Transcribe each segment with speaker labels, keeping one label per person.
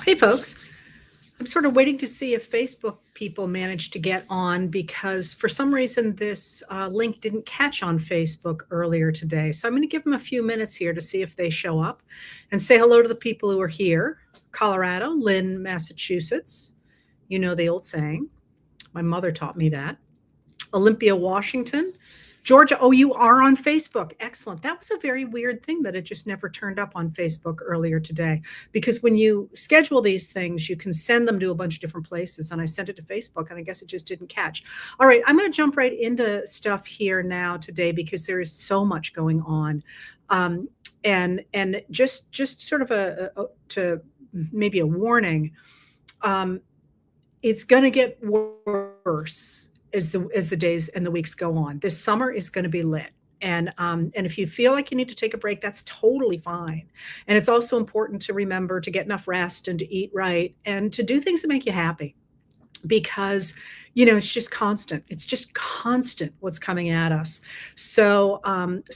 Speaker 1: Hey, folks. I'm sort of waiting to see if Facebook people managed to get on because for some reason this link didn't catch on Facebook earlier today. So I'm going to give them a few minutes here to see if they show up and say hello to the people who are here. Colorado, Lynn, Massachusetts. You know the old saying. My mother taught me that. Olympia, Washington. Georgia, oh, you are on Facebook. Excellent. That was a very weird thing that it just never turned up on Facebook earlier today. Because when you schedule these things, you can send them to a bunch of different places. And I sent it to Facebook, and I guess it just didn't catch. All right, I'm going to jump right into stuff here now today because there is so much going on. And just sort of to maybe a warning, it's going to get worse as the days and the weeks go on. This summer is going to be lit. And if you feel like you need to take a break, that's totally fine. And it's also important to remember to get enough rest and to eat right and to do things that make you happy, because it's just constant. It's just constant what's coming at us. So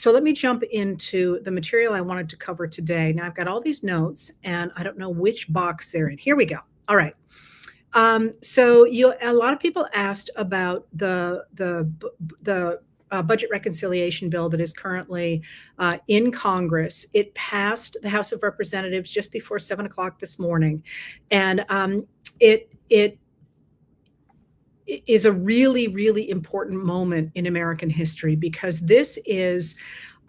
Speaker 1: let me jump into the material I wanted to cover today. Now I've got all these notes and I don't know which box they're in. Here we go. All right. So a lot of people asked about the budget reconciliation bill that is currently in Congress. It passed the House of Representatives just before 7 o'clock this morning, and it is a really, really important moment in American history because this is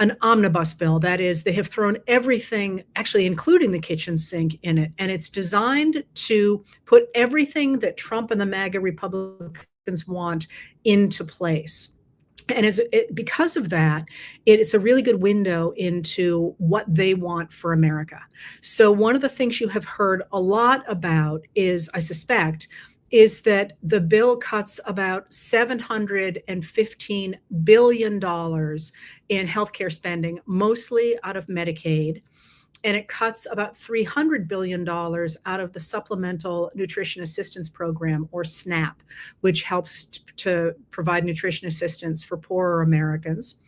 Speaker 1: an omnibus bill. That is, they have thrown everything, actually including the kitchen sink, in it. And it's designed to put everything that Trump and the MAGA Republicans want into place. And because of that, it's a really good window into what they want for America. So one of the things you have heard a lot about is, I suspect, is that the bill cuts about $715 billion in healthcare spending, mostly out of Medicaid. And it cuts about $300 billion out of the Supplemental Nutrition Assistance Program, or SNAP, which helps to provide nutrition assistance for poorer Americans.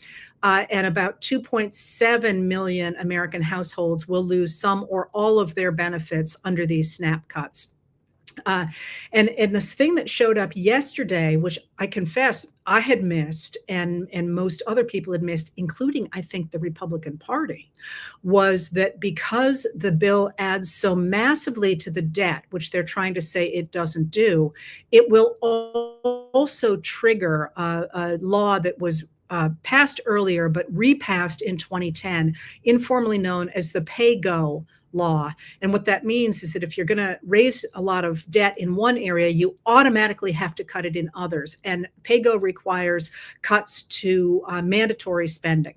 Speaker 1: And about 2.7 million American households will lose some or all of their benefits under these SNAP cuts. And this thing that showed up yesterday, which I confess I had missed and most other people had missed, including, I think, the Republican Party, was that because the bill adds so massively to the debt, which they're trying to say it doesn't do, it will also trigger a law that was passed earlier but repassed in 2010, informally known as the pay-go law. And what that means is that if you're going to raise a lot of debt in one area, you automatically have to cut it in others. And pay-go requires cuts to mandatory spending.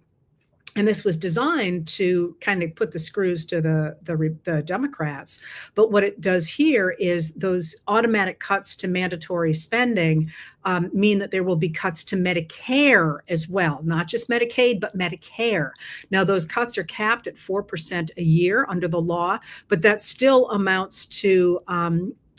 Speaker 1: And this was designed to kind of put the screws to the Democrats. But what it does here is those automatic cuts to mandatory spending mean that there will be cuts to Medicare as well, not just Medicaid, but Medicare. Now, those cuts are capped at 4% a year under the law, but that still amounts to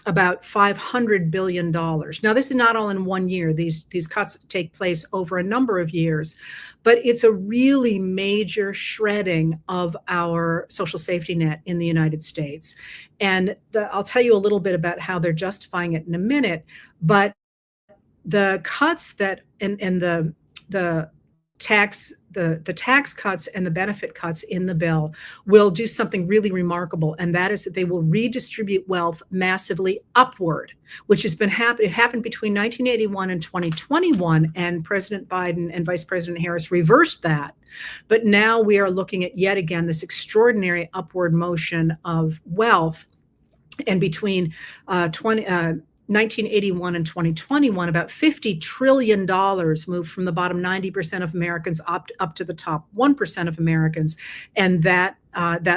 Speaker 1: about $500 billion. Now, this is not all in one year. These cuts take place over a number of years, but it's a really major shredding of our social safety net in the United States. And I'll tell you a little bit about how they're justifying it in a minute, but the cuts that and the tax cuts and the benefit cuts in the bill will do something really remarkable, and that is that they will redistribute wealth massively upward, which has been it happened between 1981 and 2021, and President Biden and Vice President Harris reversed that. But now we are looking at yet again this extraordinary upward motion of wealth, and between 1981 and 2021, about $50 trillion moved from the bottom 90% of Americans up to the top 1% of Americans. And that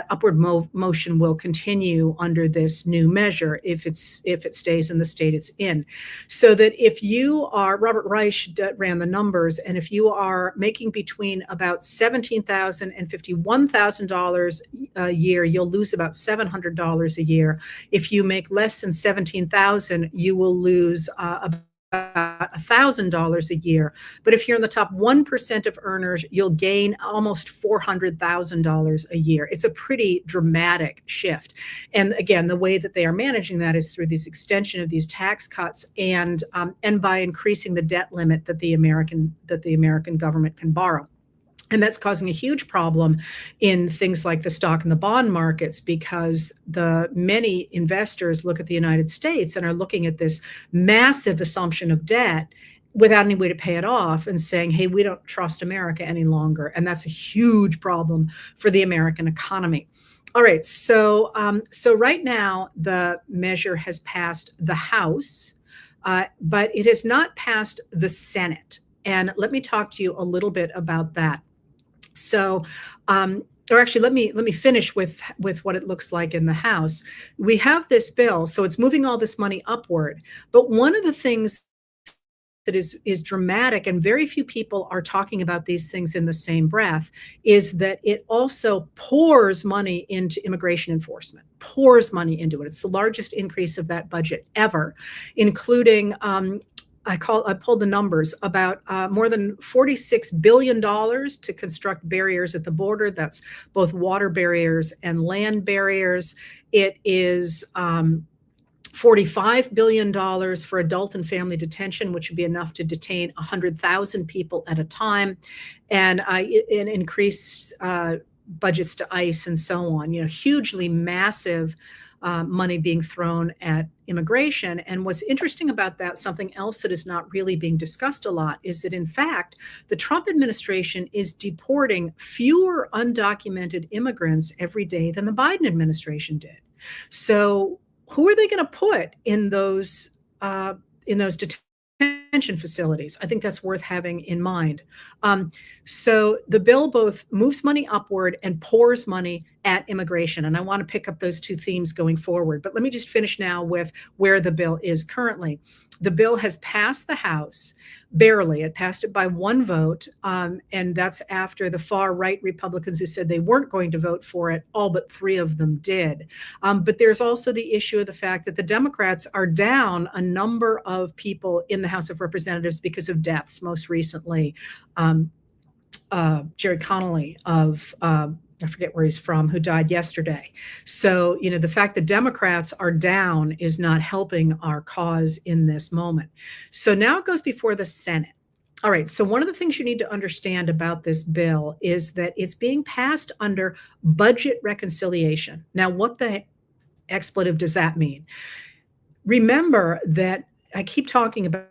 Speaker 1: upward motion will continue under this new measure if it stays in the state it's in. So that if you are, Robert Reich ran the numbers, and if you are making between about $17,000 and $51,000 a year, you'll lose about $700 a year. If you make less than $17,000, you will lose about $1,000 a year. But if you're in the top 1% of earners, you'll gain almost $400,000 a year. It's a pretty dramatic shift. And again, the way that they are managing that is through this extension of these tax cuts and by increasing the debt limit that the American government can borrow. And that's causing a huge problem in things like the stock and the bond markets, because the many investors look at the United States and are looking at this massive assumption of debt without any way to pay it off and saying, hey, we don't trust America any longer. And that's a huge problem for the American economy. All right, so right now the measure has passed the House, but it has not passed the Senate. And let me talk to you a little bit about that. So, or actually, let me finish with what it looks like in the House. We have this bill, so it's moving all this money upward. But one of the things that is dramatic, and very few people are talking about these things in the same breath, is that it also pours money into immigration enforcement, pours money into it. It's the largest increase of that budget ever, including I pulled the numbers about more than $46 billion to construct barriers at the border. That's both water barriers and land barriers. It is $45 billion for adult and family detention, which would be enough to detain 100,000 people at a time, and increase budgets to ICE and so on. Hugely massive money being thrown at immigration. And what's interesting about that, something else that is not really being discussed a lot, is that in fact, the Trump administration is deporting fewer undocumented immigrants every day than the Biden administration did. So who are they going to put in those detention facilities? I think that's worth having in mind. So the bill both moves money upward and pours money at immigration. And I want to pick up those two themes going forward. But let me just finish now with where the bill is currently. The bill has passed the House, barely. It passed it by one vote. And that's after the far right Republicans who said they weren't going to vote for it, all but 3 of them did. But there's also the issue of the fact that the Democrats are down a number of people in the House of Representatives because of deaths, most recently Jerry Connolly of I forget where he's from, who died yesterday. So, the fact that Democrats are down is not helping our cause in this moment. So now it goes before the Senate. All right. So one of the things you need to understand about this bill is that it's being passed under budget reconciliation. Now, what the expletive does that mean? Remember that I keep talking about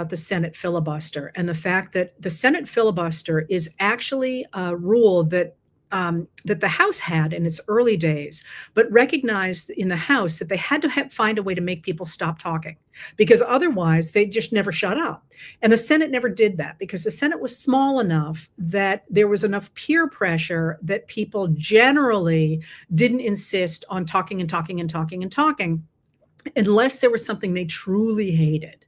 Speaker 1: the Senate filibuster, and the fact that the Senate filibuster is actually a rule that the House had in its early days, but recognized in the House that they had to find a way to make people stop talking, because otherwise they just never shut up. And the Senate never did that, because the Senate was small enough that there was enough peer pressure that people generally didn't insist on talking and talking and talking and talking, unless there was something they truly hated.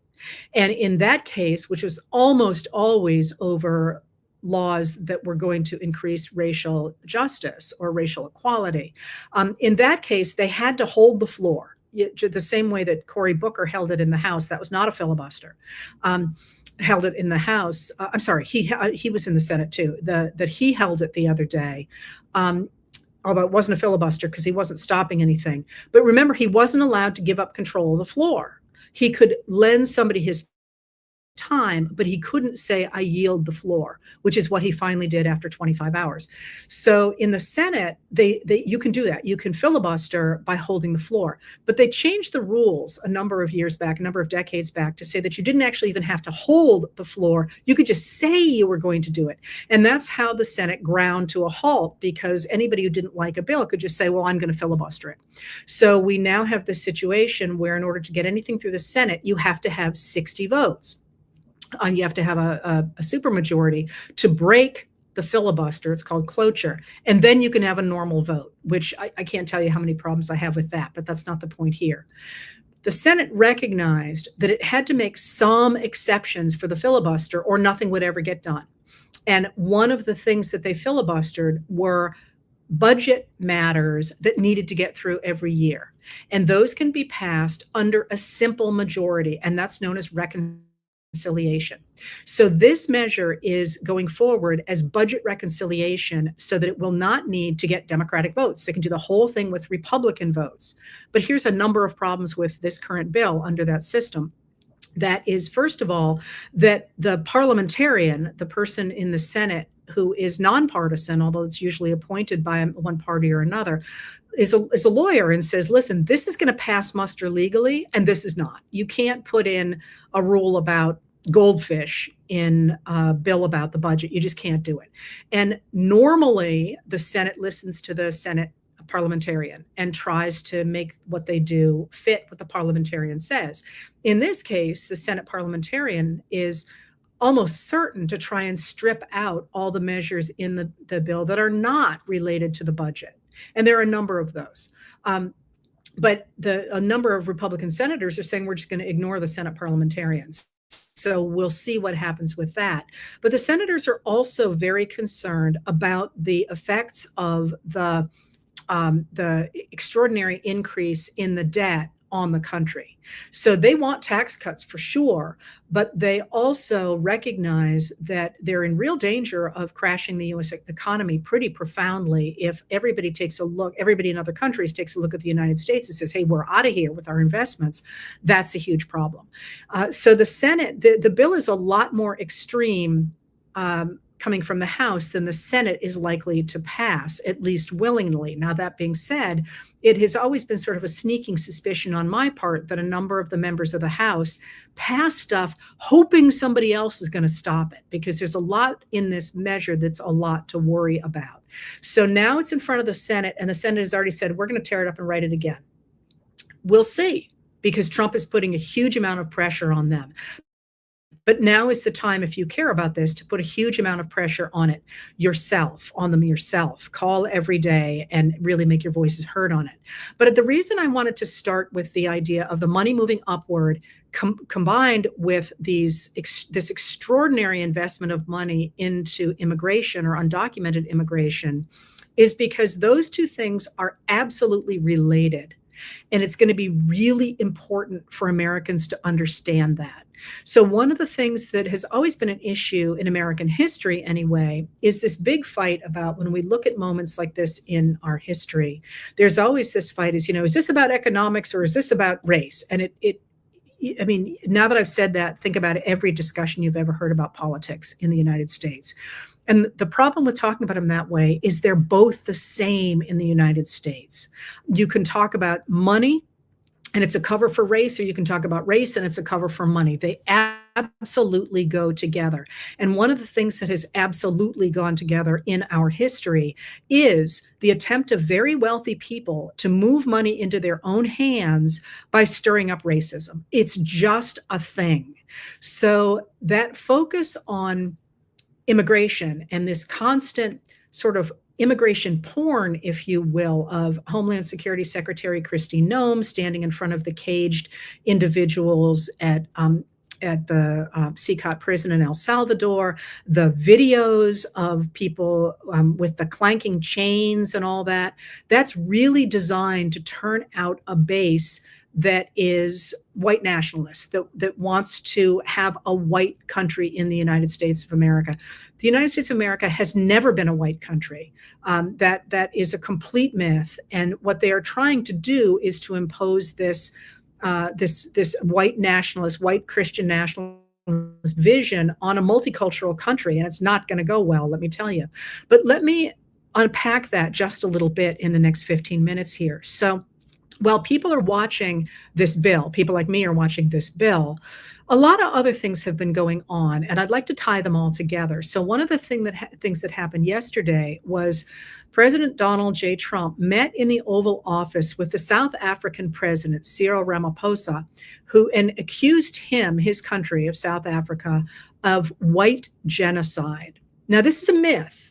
Speaker 1: And in that case, which was almost always over laws that were going to increase racial justice or racial equality, in that case, they had to hold the floor, the same way that Cory Booker held it in the House. That was not a filibuster. Held it in the House. I'm sorry, he was in the Senate too. That he held it the other day. Although it wasn't a filibuster because he wasn't stopping anything. But remember, he wasn't allowed to give up control of the floor. He could lend somebody his time, but he couldn't say, I yield the floor, which is what he finally did after 25 hours. So in the Senate, you can do that. You can filibuster by holding the floor. But they changed the rules a number of years back, a number of decades back, to say that you didn't actually even have to hold the floor. You could just say you were going to do it. And that's how the Senate ground to a halt, because anybody who didn't like a bill could just say, well, I'm going to filibuster it. So we now have this situation where in order to get anything through the Senate, you have to have 60 votes. You have to have a supermajority to break the filibuster. It's called cloture. And then you can have a normal vote, which I can't tell you how many problems I have with that, but that's not the point here. The Senate recognized that it had to make some exceptions for the filibuster or nothing would ever get done. And one of the things that they filibustered were budget matters that needed to get through every year. And those can be passed under a simple majority, and that's known as reconciliation. reconciliation. So this measure is going forward as budget reconciliation so that it will not need to get Democratic votes. They can do the whole thing with Republican votes. But here's a number of problems with this current bill under that system. That is, first of all, that the parliamentarian, the person in the Senate who is nonpartisan, although it's usually appointed by one party or another, is a lawyer and says, listen, this is going to pass muster legally, and this is not. You can't put in a rule about goldfish in a bill about the budget. You just can't do it. And normally the Senate listens to the Senate parliamentarian and tries to make what they do fit what the parliamentarian says. In this case, the Senate parliamentarian is almost certain to try and strip out all the measures in the bill that are not related to the budget. And there are a number of those. But a number of Republican senators are saying we're just going to ignore the Senate parliamentarians. So we'll see what happens with that. But the senators are also very concerned about the effects of the extraordinary increase in the debt on the country. So they want tax cuts for sure, but they also recognize that they're in real danger of crashing the US economy pretty profoundly if everybody in other countries takes a look at the United States and says, hey, we're out of here with our investments. That's a huge problem. So the Senate, the bill is a lot more extreme coming from the House than the Senate is likely to pass, at least willingly. Now, that being said, it has always been sort of a sneaking suspicion on my part that a number of the members of the House pass stuff hoping somebody else is going to stop it, because there's a lot in this measure that's a lot to worry about. So now it's in front of the Senate, and the Senate has already said, we're going to tear it up and write it again. We'll see, because Trump is putting a huge amount of pressure on them. But now is the time, if you care about this, to put a huge amount of pressure on it yourself, on them yourself. Call every day and really make your voices heard on it. But the reason I wanted to start with the idea of the money moving upward combined with this extraordinary investment of money into immigration or undocumented immigration is because those two things are absolutely related. And it's going to be really important for Americans to understand that. So one of the things that has always been an issue in American history anyway, is this big fight about when we look at moments like this in our history, there's always this fight is this about economics or is this about race? And I mean, now that I've said that, think about every discussion you've ever heard about politics in the United States. And the problem with talking about them that way is they're both the same in the United States. You can talk about money and it's a cover for race, or you can talk about race and it's a cover for money. They absolutely go together. And one of the things that has absolutely gone together in our history is the attempt of very wealthy people to move money into their own hands by stirring up racism. It's just a thing. So that focus on immigration and this constant sort of immigration porn, if you will, of Homeland Security Secretary Kristi Noem standing in front of the caged individuals at the CCOT prison in El Salvador, the videos of people with the clanking chains and all that, that's really designed to turn out a base that is white nationalist, that wants to have a white country in the United States of America. The United States of America has never been a white country. That is a complete myth. And what they are trying to do is to impose this white nationalist, white Christian nationalist vision on a multicultural country. And it's not going to go well, let me tell you. But let me unpack that just a little bit in the next 15 minutes here. So while people are watching this bill, people like me are watching this bill, a lot of other things have been going on, and I'd like to tie them all together. So one of the things that happened yesterday was President Donald J. Trump met in the Oval Office with the South African president, Cyril Ramaphosa, and accused his country of South Africa, of white genocide. Now, this is a myth.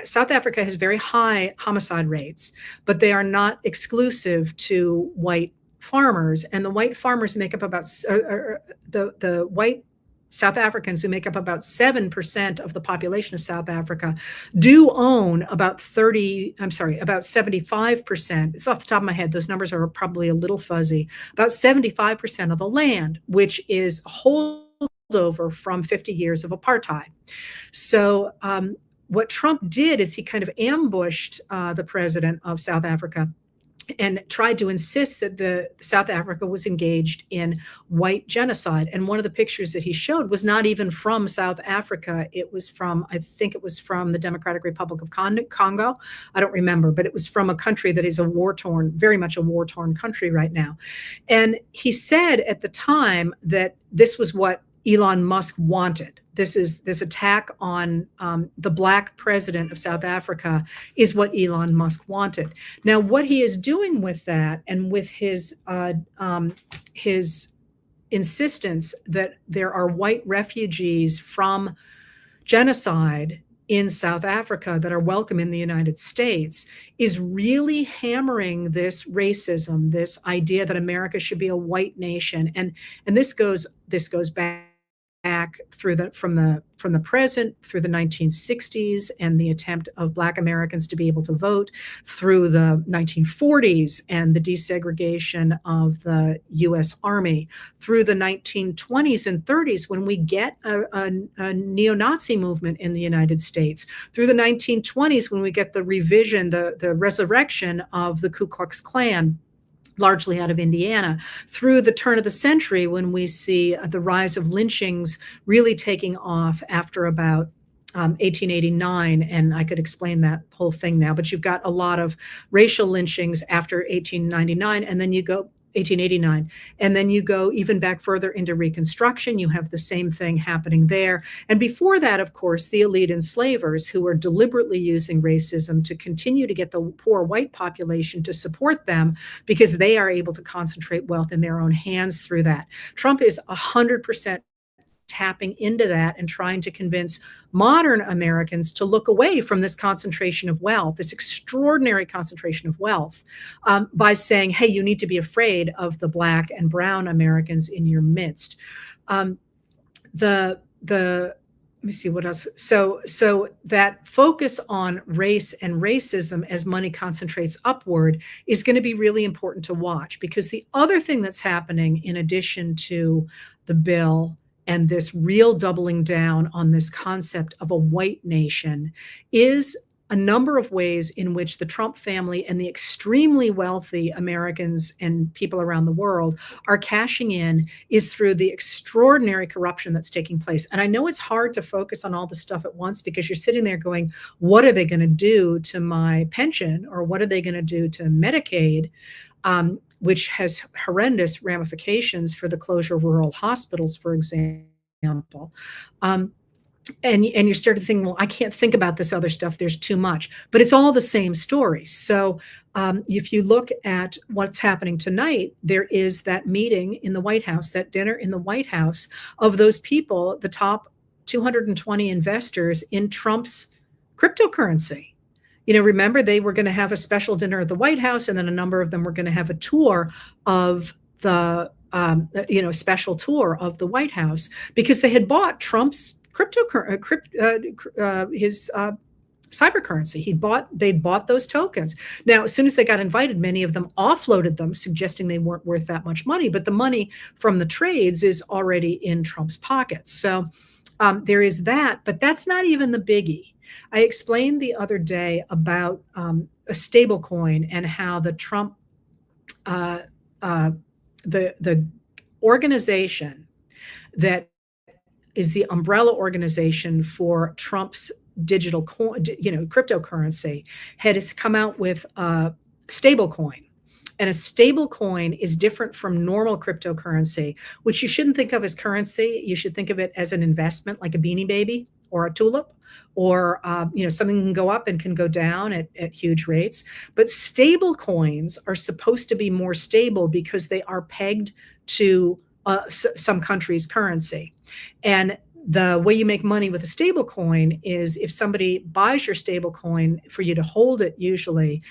Speaker 1: South Africa has very high homicide rates, but they are not exclusive to white farmers. And the white farmers make up about the white South Africans, who make up about 7% of the population of South Africa, do own about 75%. It's off the top of my head. Those numbers are probably a little fuzzy. About 75% of the land, which is wholly holdover from 50 years of apartheid. So what Trump did is he kind of ambushed the president of South Africa and tried to insist that the South Africa was engaged in white genocide. And one of the pictures that he showed was not even from South Africa. It was from, I think it was from the Democratic Republic of Congo. I don't remember, but it was from a country that is a war-torn, very much a war-torn country right now. And he said at the time that this was what Elon Musk wanted. This attack on the Black president of South Africa is what Elon Musk wanted. Now, what he is doing with that, and with his insistence that there are white refugees from genocide in South Africa that are welcome in the United States, is really hammering this racism, this idea that America should be a white nation, and this goes back through from the present, through the 1960s and the attempt of Black Americans to be able to vote, through the 1940s and the desegregation of the U.S. Army, through the 1920s and 30s when we get a neo-Nazi movement in the United States, through the 1920s when we get the resurrection of the Ku Klux Klan, largely out of Indiana, through the turn of the century when we see the rise of lynchings really taking off after about 1889. And I could explain that whole thing now, but you've got a lot of racial lynchings after 1899, and then you go 1889. And then you go even back further into Reconstruction, you have the same thing happening there. And before that, of course, the elite enslavers who are deliberately using racism to continue to get the poor white population to support them because they are able to concentrate wealth in their own hands through that. Trump is 100% tapping into that and trying to convince modern Americans to look away from this concentration of wealth, this extraordinary concentration of wealth, by saying, hey, you need to be afraid of the Black and brown Americans in your midst. Let me see what else. So that focus on race and racism as money concentrates upward is going to be really important to watch, because the other thing that's happening in addition to the bill and this real doubling down on this concept of a white nation is a number of ways in which the Trump family and the extremely wealthy Americans and people around the world are cashing in, is through the extraordinary corruption that's taking place. And I know it's hard to focus on all the stuff at once because you're sitting there going, what are they going to do to my pension? Or what are they going to do to Medicaid? Which has horrendous ramifications for the closure of rural hospitals, for example. And you started thinking, well, I can't think about this other stuff. There's too much, but it's all the same story. So if you look at what's happening tonight, there is that meeting in the White House, that dinner in the White House of those people, the top 220 investors in Trump's cryptocurrency. You know, remember, they were going to have a special dinner at the White House, and then a number of them were going to have a tour of the, special tour of the White House, because they had bought Trump's his cybercurrency. They'd bought those tokens. Now, as soon as they got invited, many of them offloaded them, suggesting they weren't worth that much money. But the money from the trades is already in Trump's pockets. So there is that, but that's not even the biggie. I explained the other day about a stable coin and how the Trump, the organization that is the umbrella organization for Trump's digital coin, cryptocurrency, has come out with a stable coin. And a stable coin is different from normal cryptocurrency, which you shouldn't think of as currency. You should think of it as an investment, like a Beanie Baby or a tulip, or something can go up and can go down at huge rates. But stable coins are supposed to be more stable because they are pegged to some country's currency. And the way you make money with a stable coin is if somebody buys your stable coin for you to hold it, usually,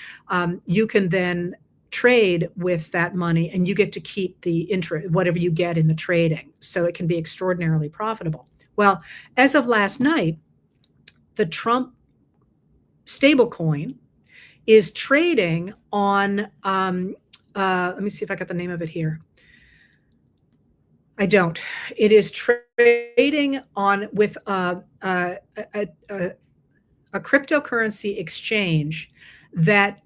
Speaker 1: you can then trade with that money and you get to keep the interest, whatever you get in the trading. So it can be extraordinarily profitable. Well, as of last night, the Trump stablecoin is trading on, let me see if I got the name of it here. I don't. It is trading on with a cryptocurrency exchange that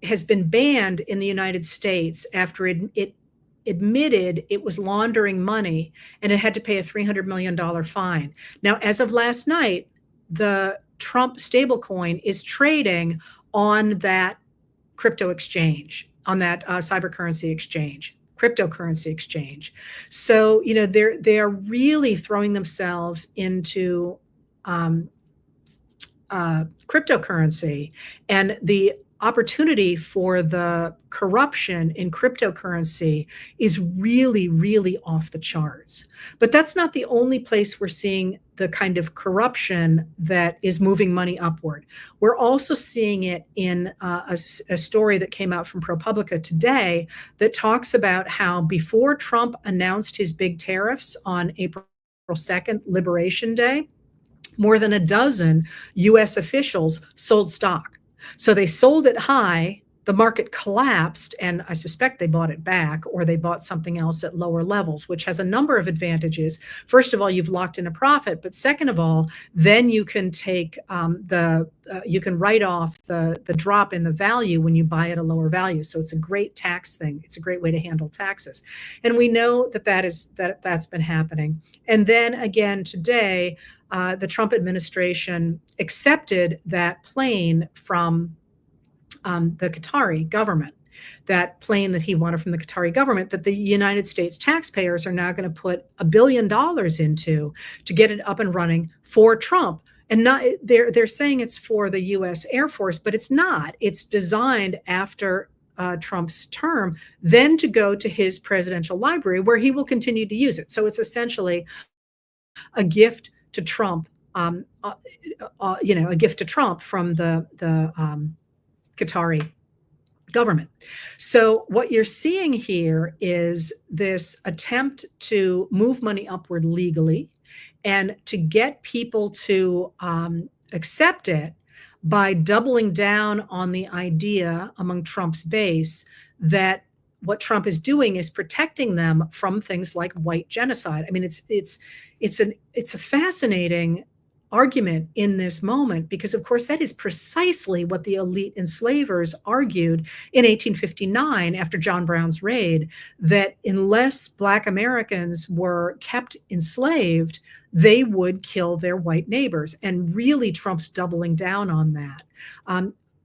Speaker 1: has been banned in the United States after it admitted it was laundering money, and it had to pay a $300 million fine. Now, as of last night, the Trump stablecoin is trading on that crypto exchange, on that cybercurrency exchange, cryptocurrency exchange. So, they're really throwing themselves into cryptocurrency, and the opportunity for the corruption in cryptocurrency is really, really off the charts. But that's not the only place we're seeing the kind of corruption that is moving money upward. We're also seeing it in a story that came out from ProPublica today that talks about how before Trump announced his big tariffs on April 2nd, Liberation Day, more than a dozen US officials sold stock. So they sold it high, the market collapsed, and I suspect they bought it back, or they bought something else at lower levels, which has a number of advantages. First of all, you've locked in a profit, but second of all, then you can take you can write off the drop in the value when you buy at a lower value. So it's a great tax thing. It's a great way to handle taxes, and we know that's been happening. And then again today, the Trump administration accepted that plane from the Qatari government, that plane that he wanted from the Qatari government, that the United States taxpayers are now going to put $1 billion into to get it up and running for Trump. And not they're saying it's for the U.S. Air Force, but it's not. It's designed after Trump's term, then to go to his presidential library where he will continue to use it. So it's essentially a gift to Trump, a gift to Trump from the Qatari government. So what you're seeing here is this attempt to move money upward legally and to get people to accept it by doubling down on the idea among Trump's base that what Trump is doing is protecting them from things like white genocide. I mean, it's a fascinating argument in this moment, because of course that is precisely what the elite enslavers argued in 1859 after John Brown's raid, that unless Black Americans were kept enslaved, they would kill their white neighbors. And really Trump's doubling down on that.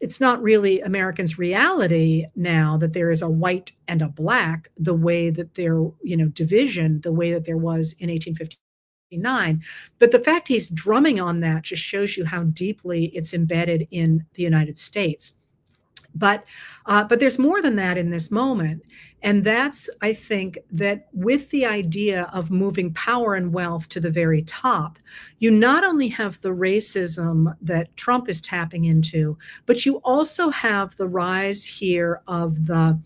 Speaker 1: It's not really Americans' reality now that there is a white and a Black, the way that there, division, the way that there was in 1859. But the fact he's drumming on that just shows you how deeply it's embedded in the United States. But there's more than that in this moment. And that's, I think, that with the idea of moving power and wealth to the very top, you not only have the racism that Trump is tapping into, but you also have the rise here of the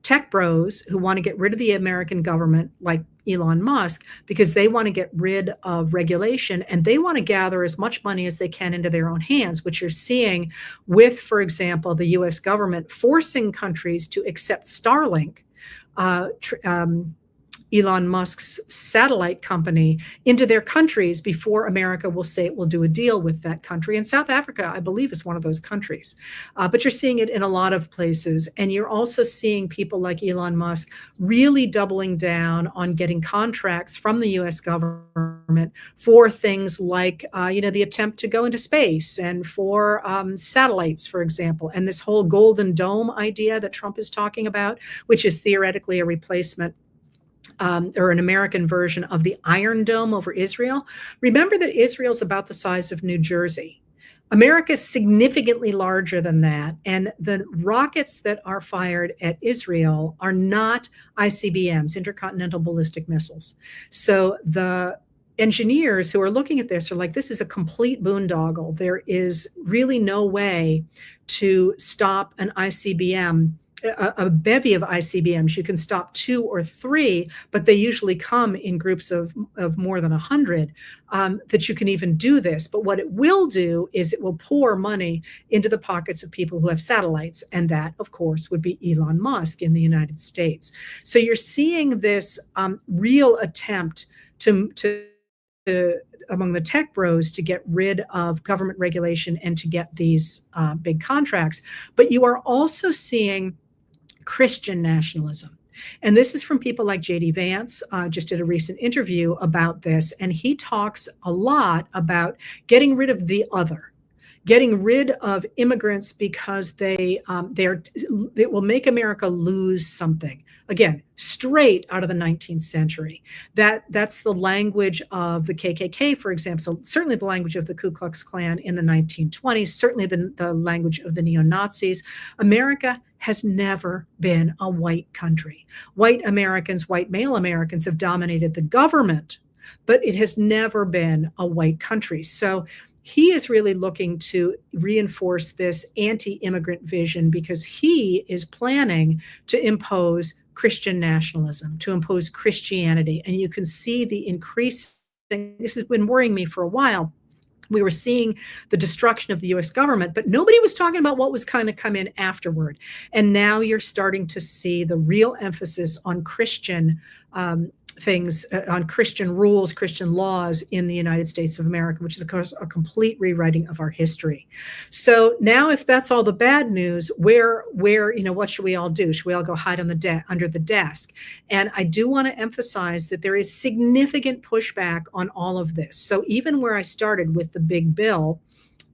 Speaker 1: tech bros who want to get rid of the American government, like Elon Musk, because they want to get rid of regulation and they want to gather as much money as they can into their own hands, which you're seeing with, for example, the US government forcing countries to accept Starlink, Elon Musk's satellite company, into their countries before America will say it will do a deal with that country. And South Africa, I believe, is one of those countries. But you're seeing it in a lot of places. And you're also seeing people like Elon Musk really doubling down on getting contracts from the US government for things like, the attempt to go into space and for satellites, for example. And this whole Golden Dome idea that Trump is talking about, which is theoretically a replacement or an American version of the Iron Dome over Israel. Remember that Israel's about the size of New Jersey. America is significantly larger than that. And the rockets that are fired at Israel are not ICBMs, intercontinental ballistic missiles. So the engineers who are looking at this are like, this is a complete boondoggle. There is really no way to stop an ICBM a bevy of ICBMs. You can stop 2 or 3, but they usually come in groups of more than 100, that you can even do this. But what it will do is it will pour money into the pockets of people who have satellites. And that, of course, would be Elon Musk in the United States. So you're seeing this real attempt to among the tech bros to get rid of government regulation and to get these big contracts. But you are also seeing Christian nationalism. And this is from people like J.D. Vance, just did a recent interview about this. And he talks a lot about getting rid of the other, getting rid of immigrants because it will make America lose something. Again, straight out of the 19th century. That's the language of the KKK, for example. So certainly the language of the Ku Klux Klan in the 1920s, certainly the language of the neo-Nazis. America has never been a white country. White Americans, white male Americans have dominated the government, but it has never been a white country. So he is really looking to reinforce this anti-immigrant vision because he is planning to impose Christian nationalism, to impose Christianity. And you can see the increasing, this has been worrying me for a while. We were seeing the destruction of the US government, but nobody was talking about what was going to come in afterward. And now you're starting to see the real emphasis on Christian things, on Christian rules, Christian laws in the United States of America, which is, of course, a complete rewriting of our history. So now, if that's all the bad news, where what should we all do? Should we all go hide on under the desk? And I do want to emphasize that there is significant pushback on all of this. So even where I started with the big bill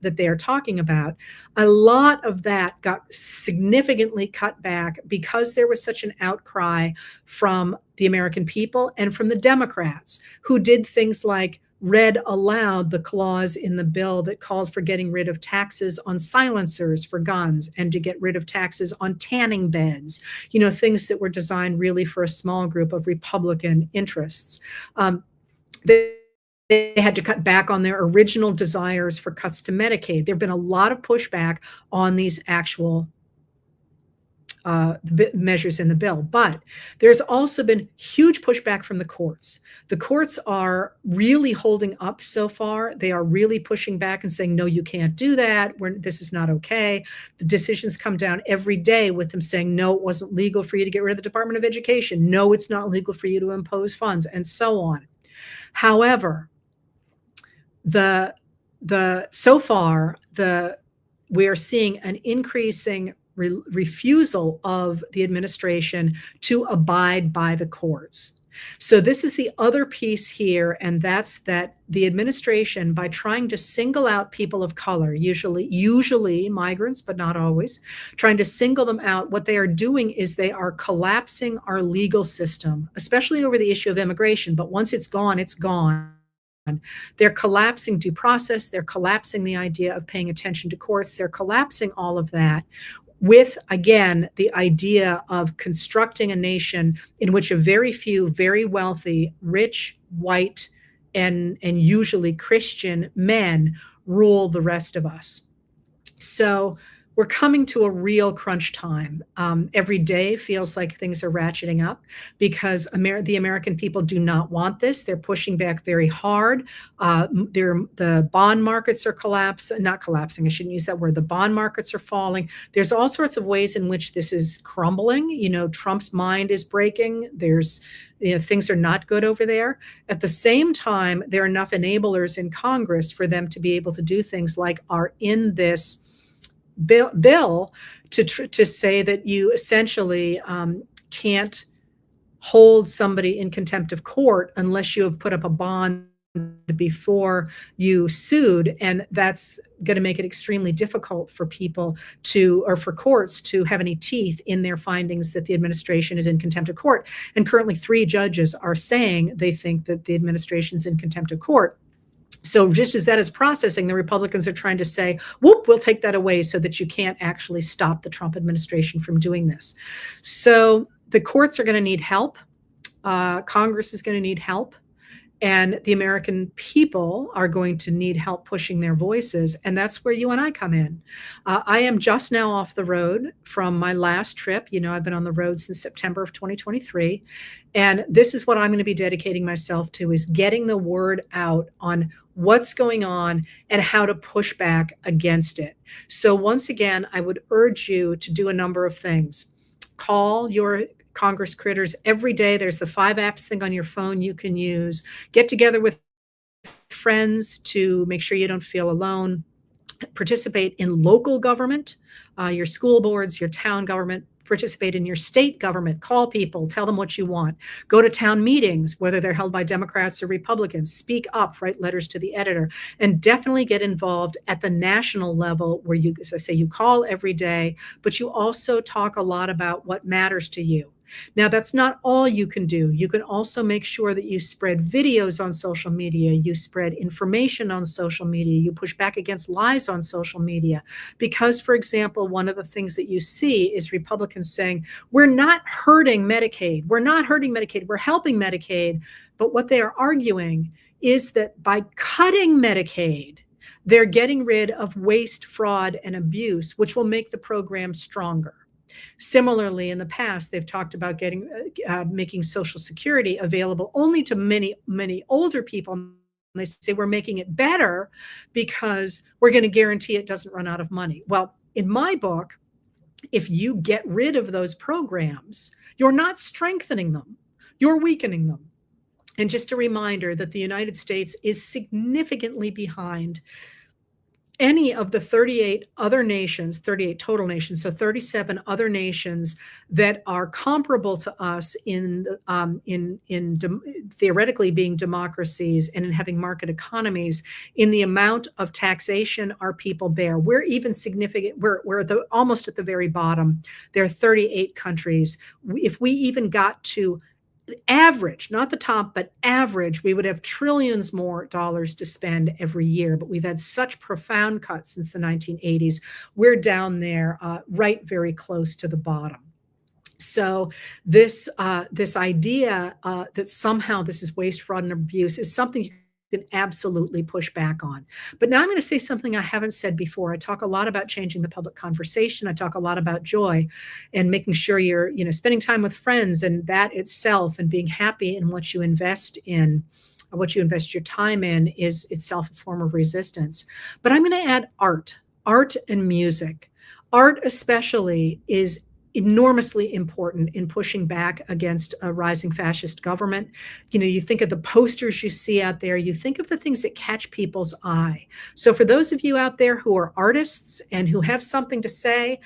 Speaker 1: that they are talking about, a lot of that got significantly cut back because there was such an outcry from the American people and from the Democrats, who did things like read aloud the clause in the bill that called for getting rid of taxes on silencers for guns and to get rid of taxes on tanning beds, things that were designed really for a small group of Republican interests. They had to cut back on their original desires for cuts to Medicaid. There have been a lot of pushback on these actual measures in the bill, but there's also been huge pushback from the courts. The courts are really holding up so far. They are really pushing back and saying, no, you can't do that. This is not okay. The decisions come down every day with them saying, no, it wasn't legal for you to get rid of the Department of Education. No, it's not legal for you to impose funds, and so on. However, so far we are seeing an increasing refusal of the administration to abide by the courts. So this is the other piece here, and that's that the administration, by trying to single out people of color, usually migrants, but not always, trying to single them out, what they are doing is they are collapsing our legal system, especially over the issue of immigration. But once it's gone, it's gone. They're collapsing due process. They're collapsing the idea of paying attention to courts. They're collapsing all of that with, again, the idea of constructing a nation in which a very few, very wealthy, rich, white, and usually Christian men rule the rest of us. So we're coming to a real crunch time. Every day feels like things are ratcheting up because the American people do not want this. They're pushing back very hard. The bond markets are not collapsing. I shouldn't use that word. The bond markets are falling. There's all sorts of ways in which this is crumbling. Trump's mind is breaking. Things are not good over there. At the same time, there are enough enablers in Congress for them to be able to do things like are in this bill to say that you essentially can't hold somebody in contempt of court unless you have put up a bond before you sued. And that's going to make it extremely difficult for for courts to have any teeth in their findings that the administration is in contempt of court. And currently 3 judges are saying they think that the administration is in contempt of court. So just as that is processing, the Republicans are trying to say, whoop, we'll take that away so that you can't actually stop the Trump administration from doing this. So the courts are going to need help. Congress is going to need help. And the American people are going to need help pushing their voices. And that's where you and I come in. I am just now off the road from my last trip. You know, I've been on the road since September of 2023. And this is what I'm going to be dedicating myself to, is getting the word out on what's going on and how to push back against it. So once again, I would urge you to do a number of things. Call your Congress critters every day. There's the 5 apps thing on your phone you can use. Get together with friends to make sure you don't feel alone. Participate in local government, your school boards, your town government. Participate in your state government. Call people, tell them what you want. Go to town meetings, whether they're held by Democrats or Republicans. Speak up, write letters to the editor, and definitely get involved at the national level where you, as I say, you call every day, but you also talk a lot about what matters to you. Now, that's not all you can do. You can also make sure that you spread videos on social media, you spread information on social media, you push back against lies on social media. Because, for example, one of the things that you see is Republicans saying, we're not hurting Medicaid. We're not hurting Medicaid. We're helping Medicaid. But what they are arguing is that by cutting Medicaid, they're getting rid of waste, fraud, and abuse, which will make the program stronger. Similarly, in the past, they've talked about making Social Security available only to many, many older people. And they say we're making it better because we're going to guarantee it doesn't run out of money. Well, in my book, if you get rid of those programs, you're not strengthening them, you're weakening them. And just a reminder that the United States is significantly behind any of the 38 other nations, 38 total nations, so 37 other nations that are comparable to us in theoretically being democracies and in having market economies, in the amount of taxation our people bear. We're even significant. We're almost at the very bottom. There are 38 countries. If we even got to average, not the top, but average, we would have trillions more dollars to spend every year. But we've had such profound cuts since the 1980s. We're down there, right very close to the bottom. So this idea that somehow this is waste, fraud, and abuse is something you can absolutely push back on. But now I'm going to say something I haven't said before. I talk a lot about changing the public conversation. I talk a lot about joy and making sure you're, spending time with friends, and that itself, and being happy in what you invest in, what you invest your time in, is itself a form of resistance. But I'm going to add art and music. Art especially is enormously important in pushing back against a rising fascist government. You think of the posters you see out there, you think of the things that catch people's eye. So for those of you out there who are artists and who have something to say,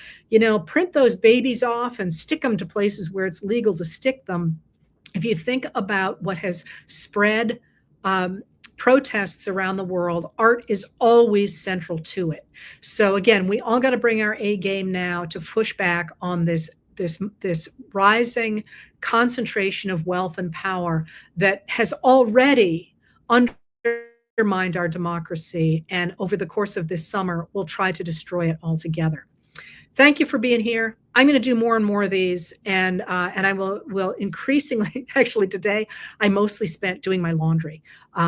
Speaker 1: print those babies off and stick them to places where it's legal to stick them. If you think about what has spread protests around the world, art is always central to it. So again, we all got to bring our A game now to push back on this rising concentration of wealth and power that has already undermined our democracy, and over the course of this summer will try to destroy it altogether. Thank you for being here. I'm going to do more and more of these, and I will increasingly. Actually, today I mostly spent doing my laundry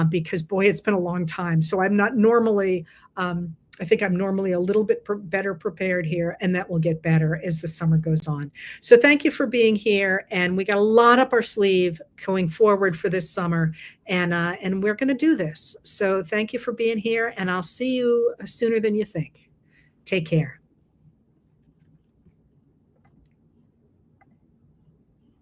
Speaker 1: because, boy, it's been a long time. So I'm not normally. I think I'm normally a little bit better prepared here, and that will get better as the summer goes on. So thank you for being here, and we got a lot up our sleeve going forward for this summer, and we're going to do this. So thank you for being here, and I'll see you sooner than you think. Take care.